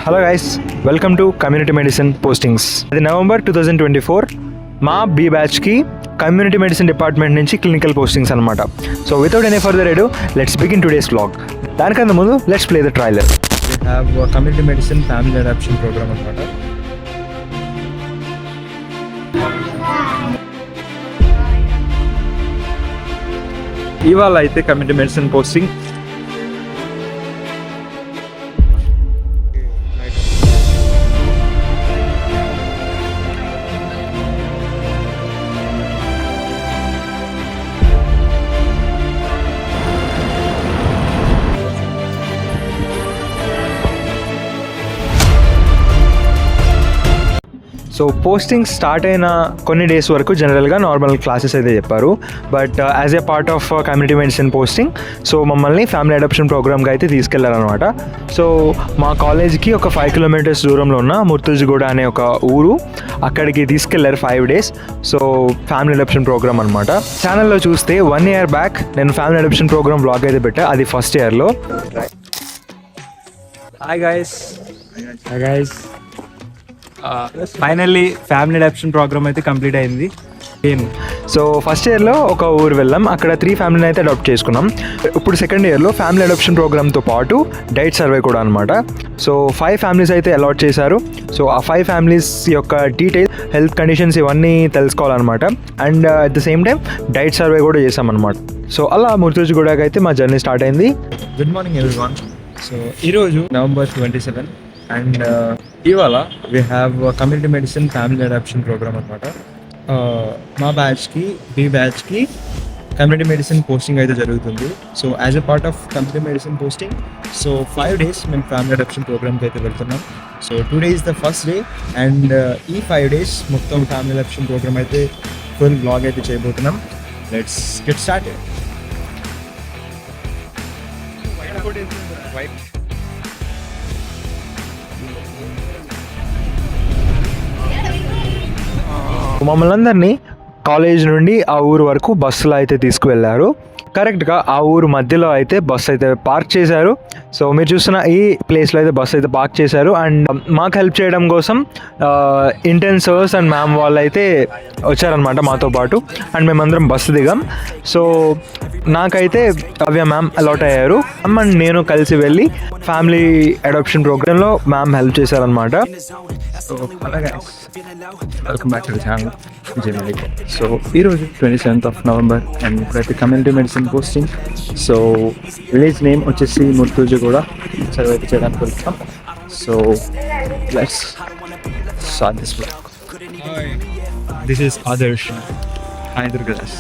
Hello guys, welcome to community medicine postings. అది November 2024 మా B బ్యాచ్కి కమ్యూనిటీ మెడిసిన్ డిపార్ట్మెంట్ నుంచి క్లినికల్ పోస్టింగ్స్ అనమాట. So without any further ado let's begin today's vlog. దానికన్నా ముందు let's play the trailer. We have community medicine family adoption program అనమాట. ఇవాళ అయితే community medicine posting so posting start అయిన కొన్ని days వరకు జనరల్గా నార్మల్ క్లాసెస్ అయితే చెప్పారు. But as a part of community medicine posting so మమ్మల్ని ఫ్యామిలీ అడాప్షన్ ప్రోగ్రామ్కి అయితే తీసుకెళ్లారనమాట. సో మా కాలేజ్కి ఒక 5 kilometers దూరంలో ఉన్న ముర్తుజ్గూడ అనే ఒక ఊరు, అక్కడికి తీసుకెళ్లారు 5 days. So family adoption program అనమాట. ఛానల్లో చూస్తే 1 year బ్యాక్ నేను ఫ్యామిలీ అడాప్షన్ ప్రోగ్రామ్ బ్లాగ్ అయితే పెట్టా, అది ఫస్ట్ ఇయర్లో. Hi guys, finally family adoption program అయితే కంప్లీట్ అయింది. సో ఫస్ట్ ఇయర్లో ఒక ఊరు వెళ్ళాం, అక్కడ 3 ఫ్యామిలీని అయితే అడాప్ట్ చేసుకున్నాం. ఇప్పుడు సెకండ్ ఇయర్లో ఫ్యామిలీ అడాప్షన్ ప్రోగ్రామ్తో పాటు డైట్ సర్వే కూడా అనమాట. సో 5 ఫ్యామిలీస్ అయితే అలాట్ చేశారు. సో ఆ 5 ఫ్యామిలీస్ యొక్క డీటెయిల్, హెల్త్ కండిషన్స్ ఇవన్నీ తెలుసుకోవాలన్నమాట. And at the same time diet survey కూడా చేసామన్నమాట. సో అలా ముర్తుజ్గూడకి అయితే మా జర్నీ స్టార్ట్ అయింది. Good morning everyone. సో ఈరోజు నవంబర్ 27 అండ్ ఇవాళ we have community medicine family adoption program అనమాట. మా బ్యాచ్కి బీ బ్యాచ్కి కమ్యూనిటీ మెడిసిన్ పోస్టింగ్ అయితే జరుగుతుంది. So as a part of community medicine posting so 5 days మేము ఫ్యామిలీ అడాప్షన్ ప్రోగ్రామ్కి అయితే వెళ్తున్నాం. So today is the first day and ఈ 5 days మొత్తం ఫ్యామిలీ అడాప్షన్ ప్రోగ్రామ్ అయితే ఫుల్ బ్లాగ్ అయితే చేయబోతున్నాం. Let's get started. మమ్మల్ని అందరినీ కాలేజ్ నుండి ఆ ఊరు వరకు బస్సులో అయితే తీసుకువెళ్ళారు. కరెక్ట్గా ఆ ఊరు మధ్యలో అయితే బస్సు అయితే పార్క్ చేశారు. సో మీరు చూస్తున్న ఈ ప్లేస్లో అయితే బస్సు అయితే పార్క్ చేశారు. అండ్ మాకు హెల్ప్ చేయడం కోసం ఇంటెన్సర్స్ అండ్ మ్యామ్ వాళ్ళు అయితే వచ్చారనమాట మాతో పాటు. అండ్ మేమందరం బస్సు దిగాం. సో నాకైతే కావ్య మ్యామ్ అలాట్ అయ్యారు. అండ్ నేను కలిసి వెళ్ళి ఫ్యామిలీ అడాప్షన్ ప్రోగ్రాంలో మ్యామ్ హెల్ప్ చేశారనమాట. సో అలాగే welcome back to the channel Vijay medical. So ఈరోజు 27th November అండ్ ఇప్పుడైతే community medicine posting. So village name వచ్చేసి ముర్తుజ్గూడ. సర్వే అయితే చేయడానికి వెళ్తాం. So let's start this blog. This is Adarsh. Hi Durgadas.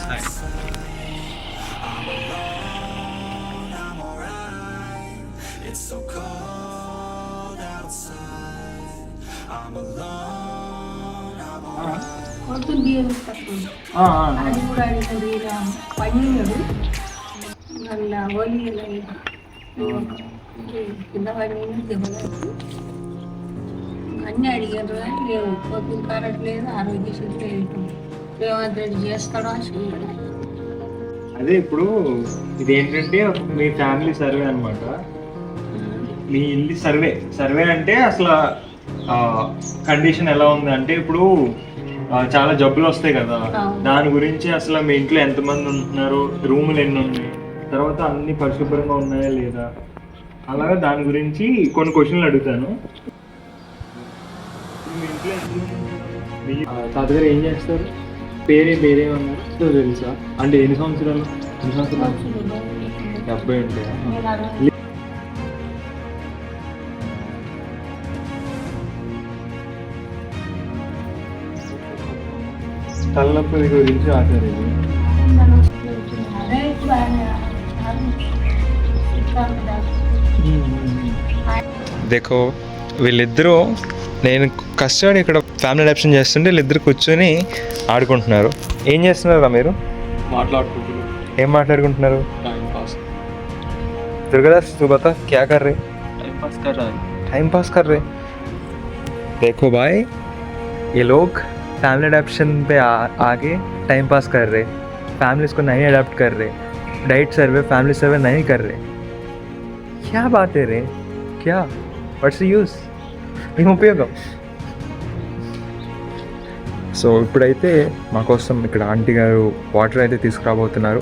అది కూడా అడిగింది పన్నీరు మళ్ళీ ఓలియలు కింద పన్నీరు దెబ్బలు అన్నీ అడిగారు. కానీ లేవు, పొద్దున కారట్లేదు, ఆరోగ్యశ్రీ లేదు. రేవంత్ రెడ్డి చేస్తాడో అసలు. అదే ఇప్పుడు ఇదేంటంటే మీ ఫ్యామిలీ సర్వే అనమాట. మీ ఇల్లు సర్వే అంటే అసలు కండిషన్ ఎలా ఉంది అంటే ఇప్పుడు చాలా జబ్బులు వస్తాయి కదా, దాని గురించి అసలు మీ ఇంట్లో ఎంతమంది ఉంటున్నారు, రూములు ఎన్ని ఉన్నాయి, తర్వాత అన్ని పరిశుభ్రంగా ఉన్నాయా లేదా, అలాగా దాని గురించి కొన్ని క్వశ్చన్లు అడుగుతాను. మీ ఇంట్లో మీ తాతగారు ఏం చేస్తారు, పేరేమన్నారు తెలుసా? అంటే ఎన్ని సంవత్సరాలు 70 ఉంటాయా? తలనొప్పి గురించి ఆచార్య దేఖో, వీళ్ళిద్దరూ నేను కష్టపడి ఇక్కడ ఫ్యామిలీ అడాప్షన్ చేస్తుంటే వీళ్ళిద్దరు కూర్చొని ఆడుకుంటున్నారు. ఏం చేస్తున్నారా మీరు? మాట్లాడుకుంటున్నారు. ఏం మాట్లాడుకుంటున్నారు? दुर्गादास तू बता क्या कर रहे? टाइम पास कर रहे. देखो भाई, ये लोग फैमिली अडॉप्शन पे आगे टाइम पास कर रहे, फैमिलीज को नहीं अडॉप्ट कर रहे, डाइट सर्वे फैमिली सर्वे नहीं कर रहे. क्या बात है रे, क्या व्हाट्स द यूज? ఏం ఉపయోగం. సో ఇప్పుడైతే మా కోసం ఇక్కడ ఆంటీ గారు వాటర్ అయితే తీసుకురాబోతున్నారు.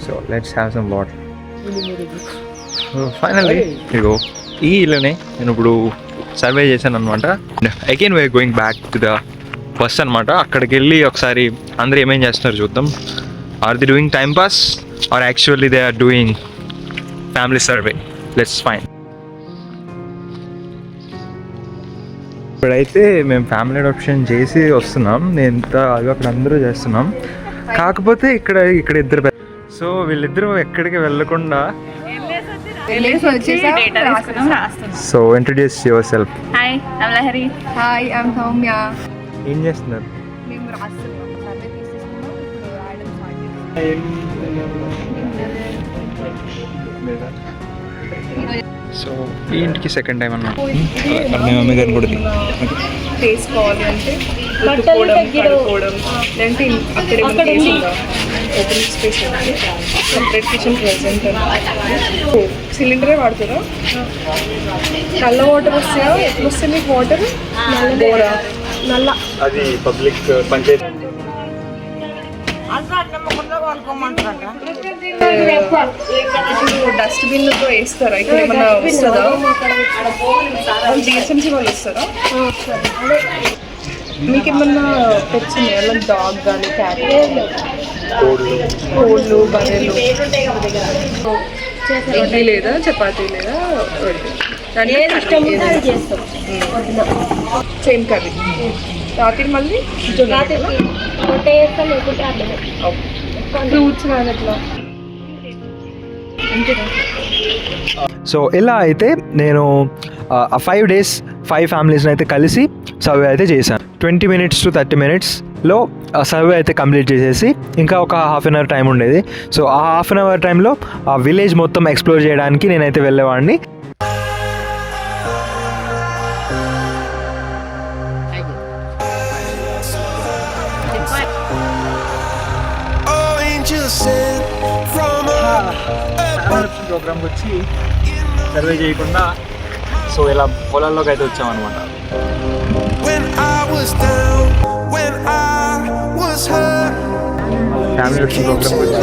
So let's have some water. Finally ఇగో ఈ ఇల్లునే నేను ఇప్పుడు సర్వే చేశాను అనమాట. Again we are going back to the bus అనమాట. అక్కడికి వెళ్ళి ఒకసారి అందరూ ఏమేం చేస్తున్నారు చూద్దాం. Are they doing time pass or actually they are doing family survey. Let's find. ఇప్పుడైతే మేము ఫ్యామిలీ అడాప్షన్ చేసి వస్తున్నాం. నేను అక్కడ అందరూ చేస్తున్నాం. కాకపోతే ఇక్కడ ఇద్దరు. సో వీళ్ళిద్దరూ ఎక్కడికి వెళ్ళకుండా. So introduce your self. Hi, I'm Lahari. Hi, I'm Soumya. ఏం చేస్తున్నారు? మేము రాస్తున్నాం, సర్వే తీసుకున్నాం, ఇప్పుడు రాయడం స్టార్ట్. సో ఈ ఇంటికి సెకండ్ టైం అన్నమాట. మీ మమ్మీ గారిని కూడా చేసుకోవాలి అంటే కడుక్కోవడం అంటే అక్కడే open space separate kitchen present. సిలిండరే వాడుతుందా? నల్ల వాటర్ వస్తాయా? ఎట్లా వస్తాయి మీకు వాటర్? బోరా నల్ల? అది పబ్లిక్ పంచాయతీ. డస్ట్బిన్తో వేస్తారా? ఇక్కడ ఏమన్నా వస్తుందా? డిఎస్ఎంసీ వాళ్ళు వస్తారా? మీకు ఏమన్నా పెట్స్ ఉన్నాయా? డాగ్ కానీ క్యాట్, కోళ్ళు, బర్రెలు? ఇడ్లీ లేదా చపాతీ లేదా సేమ్ కర్రీ. రాత్రి మళ్ళీ ఫ్రూట్స్ కానీ అట్లా. సో ఇలా అయితే నేను 5 days 5 ఫ్యామిలీస్ని అయితే కలిసి సర్వే అయితే చేశాను. 20 minutes to 30 minutesలో సర్వే అయితే కంప్లీట్ చేసేసి ఇంకా ఒక హాఫ్ అన్ అవర్ టైం ఉండేది. సో ఆ హాఫ్ అన్ అవర్ టైంలో ఆ విలేజ్ మొత్తం ఎక్స్ప్లోర్ చేయడానికి నేనైతే వెళ్ళేవాడిని. ప్రోగ్రామ్కి వచ్చి సర్వే చేయకుండా సో ఇలా పొలాల్లోకి అయితే వచ్చామన్నమాట. ఫ్యామిలీ అడాప్షన్ ప్రోగ్రామ్కి వచ్చి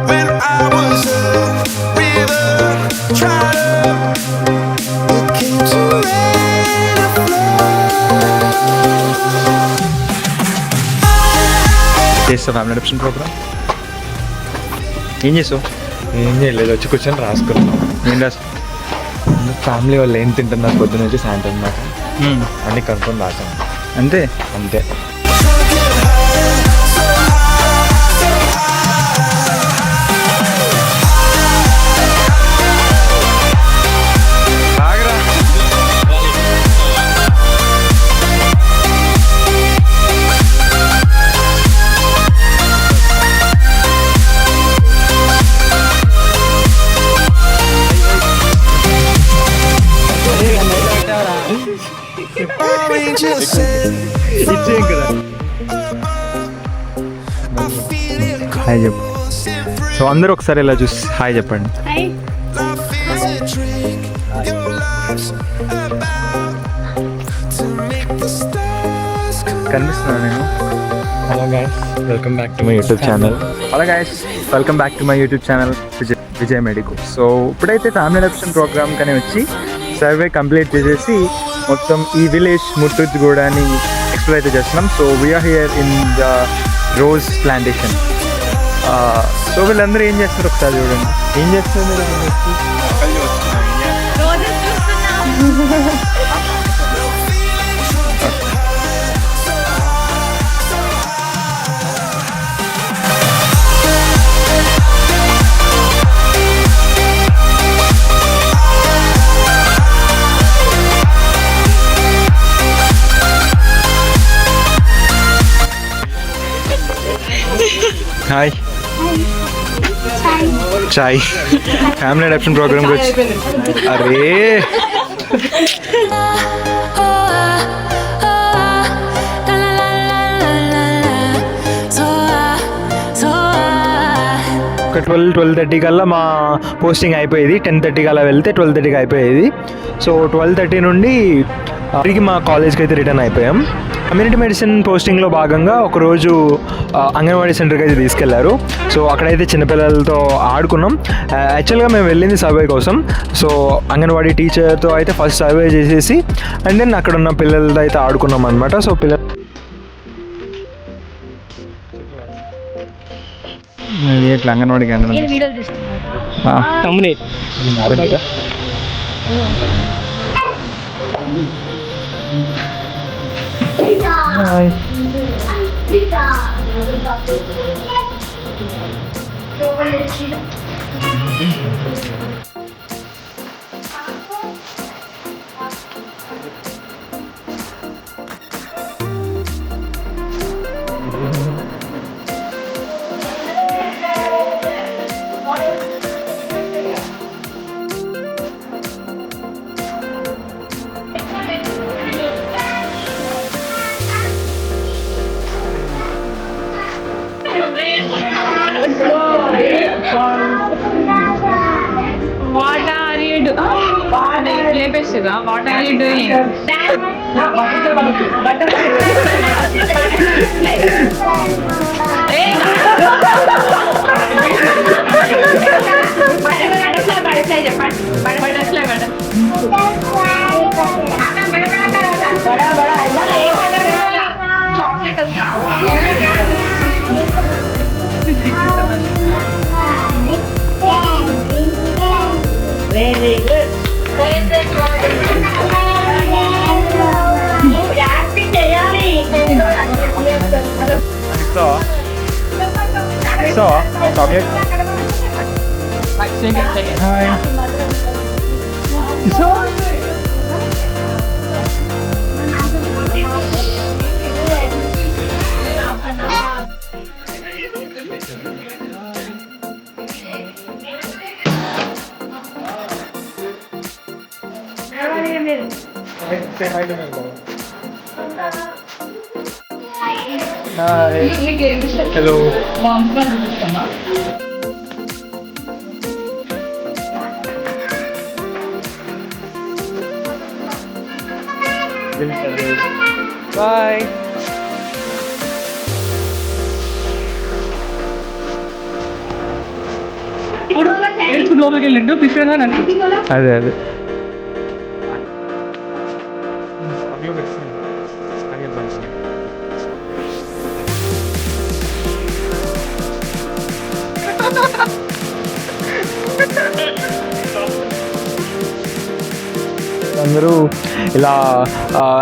When I was a river, tried up, it came to rain or చేస్తా ఫ్యామిలీ అడాప్షన్ ప్రోగ్రామ్. ఏం చేసావు? ఏం చేయలేదు, వచ్చి కూర్చొని రాసుకున్నాను. ఏం రాసు? ఫ్యామిలీ వాళ్ళు ఏం తింటున్నారు పొద్దున్న నుంచి సాయంత్రం దాకా అన్నీ కనుక్కొని రాసాను. అంతే. హాయ్ చెప్పు. సో అందరూ ఒకసారి ఇలా చూసి హాయ్ చెప్పండి. కనిపిస్తున్నా నేను? Hello guys, welcome back to my YouTube channel. Vijay medico. So ఇప్పుడైతే ఫ్యామిలీ అడాప్షన్ ప్రోగ్రామ్ కానీ వచ్చి సర్వే కంప్లీట్ చేసేసి మొత్తం ఈ విలేజ్ ముట్టుగూడని ఎక్స్ప్లోర్ అయితే చేస్తున్నాం. So we are here in the rose plantation. So వీళ్ళందరూ ఏం చేస్తారు ఒకసారి చూడండి. ఏం చేస్తారు మీరు? హాయ్. చాయ్. ఫ్యామిలీ అడాప్షన్ ప్రోగ్రామ్కి వచ్చి అరే ఒక 12-12:30 కల్లా మా పోస్టింగ్ అయిపోయేది. 10:30 కల్లా వెళ్తే 12:30కి అయిపోయేది. సో 12:30 నుండి తిరిగి మా కాలేజ్కి అయితే రిటర్న్ అయిపోయాం. కమ్యూనిటీ మెడిసిన్ పోస్టింగ్లో భాగంగా ఒకరోజు అంగన్వాడీ సెంటర్కి అయితే తీసుకెళ్లారు. సో అక్కడైతే చిన్నపిల్లలతో ఆడుకున్నాం. యాక్చువల్గా మేము వెళ్ళింది సర్వే కోసం. సో అంగన్వాడీ టీచర్తో అయితే ఫస్ట్ సర్వే చేసేసి అండ్ దెన్ అక్కడ ఉన్న పిల్లలతో అయితే ఆడుకున్నాం అనమాట. సో పిల్లలు ఎట్లా అంగన్వాడికి What are you doing? What are you doing? Very good. So, chocolate. Hi. Say hi to me. Hi. Hello. Bye. అదే అదే అందరూ ఇలా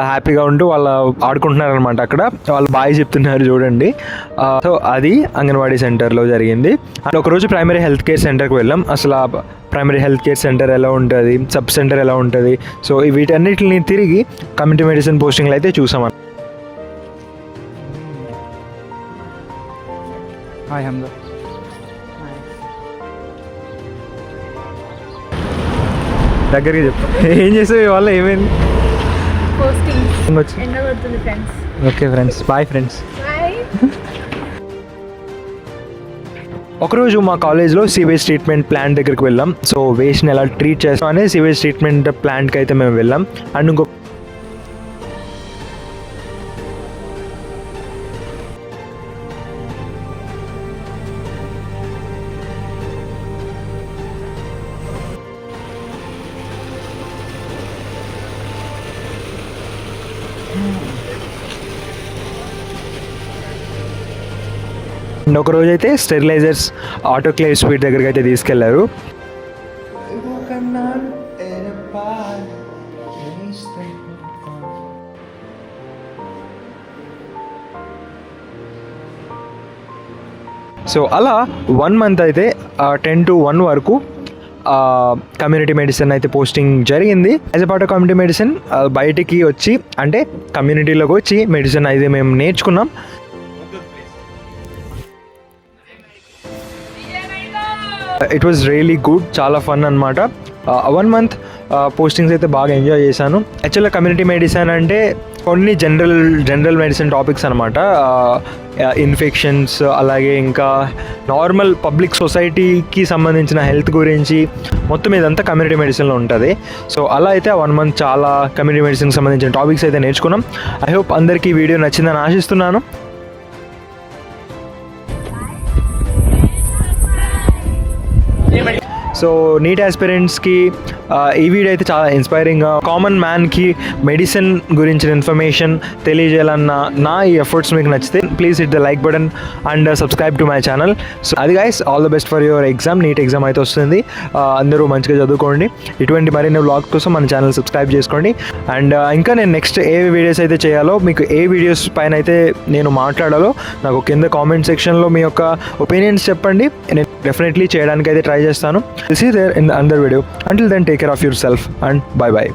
హ్యాపీగా ఉంటూ వాళ్ళు ఆడుకుంటున్నారు అనమాట. అక్కడ వాళ్ళు బాయ్ చెప్తున్నారు చూడండి. సో అది అంగన్వాడీ సెంటర్లో జరిగింది. అండ్ ఒకరోజు ప్రైమరీ హెల్త్ కేర్ సెంటర్కి వెళ్ళాం. అసలు ప్రైమరీ హెల్త్ కేర్ సెంటర్ ఎలా ఉంటుంది, సబ్ సెంటర్ ఎలా ఉంటుంది, సో వీటన్నిటిని తిరిగి కమ్యూనిటీ మెడిసిన్ పోస్టింగ్లు అయితే చూసాం. హాయ్ హమ్దా. దగ్గరికి చెప్పు, ఏం చేసావు ఇవాళ, ఏమైంది? Okay friends, bye friends. ఒకరోజు మా కాలేజ్లో సీవేజ్ ట్రీట్మెంట్ ప్లాంట్ దగ్గరికి వెళ్ళాం. సో వేస్ట్ని ఎలా ట్రీట్ చేస్తాం అనే సీవేజ్ ట్రీట్మెంట్ ప్లాంట్కి అయితే మేము వెళ్ళాం. అండ్ ఇంకో ఒక రోజు అయితే స్టెరిలైజర్స్ ఆటోక్లేవ్ స్వీట్ దగ్గరికి అయితే తీసుకెళ్లారు. సో అలా 1 month అయితే 10 to 1 వరకు కమ్యూనిటీ మెడిసిన్ అయితే పోస్టింగ్ జరిగింది. As a part of community medicine బయటికి వచ్చి అంటే కమ్యూనిటీలోకి వచ్చి మెడిసిన్ అయితే మేము నేర్చుకున్నాం. ఇట్ వాజ్ రియలీ గుడ్, చాలా ఫన్ అనమాట. 1 month పోస్టింగ్స్ అయితే బాగా ఎంజాయ్ చేశాను. యాక్చువల్గా కమ్యూనిటీ మెడిసిన్ అంటే కొన్ని జనరల్ మెడిసిన్ టాపిక్స్ అనమాట. ఇన్ఫెక్షన్స్, అలాగే ఇంకా నార్మల్ పబ్లిక్ సొసైటీకి సంబంధించిన హెల్త్ గురించి మొత్తం ఇదంతా కమ్యూనిటీ మెడిసిన్లో ఉంటుంది. సో అలా అయితే 1 month చాలా కమ్యూనిటీ మెడిసిన్కి సంబంధించిన టాపిక్స్ అయితే నేర్చుకున్నాం. ఐ హోప్ అందరికీ ఈ వీడియో నచ్చిందని ఆశిస్తున్నాను. సో నీట్ ఆస్పిరెంట్స్కి ఈ వీడియో అయితే చాలా ఇన్స్పైరింగ్గా, కామన్ మ్యాన్కి మెడిసిన్ గురించిన ఇన్ఫర్మేషన్ తెలియజేయాలన్న నా ఈ ఎఫర్ట్స్ మీకు నచ్చితే please hit the like button and subscribe to my channel. So అది guys, all the best for your exam. NEET exam అయితే వస్తుంది, అందరూ మంచిగా చదువుకోండి. ఇటువంటి మరిన్ని వ్లాగ్స్ కోసం మన ఛానల్ సబ్స్క్రైబ్ చేసుకోండి. అండ్ ఇంకా నేను నెక్స్ట్ ఏ వీడియోస్ అయితే చేయాలో, మీకు ఏ వీడియోస్ పైన అయితే నేను మాట్లాడాలో నాకు కింద కామెంట్ సెక్షన్లో మీ యొక్క ఒపీనియన్స్ చెప్పండి. నేను డెఫినెట్లీ చేయడానికి అయితే ట్రై చేస్తాను. This is there in the other video. Until then, take care of yourself and bye bye.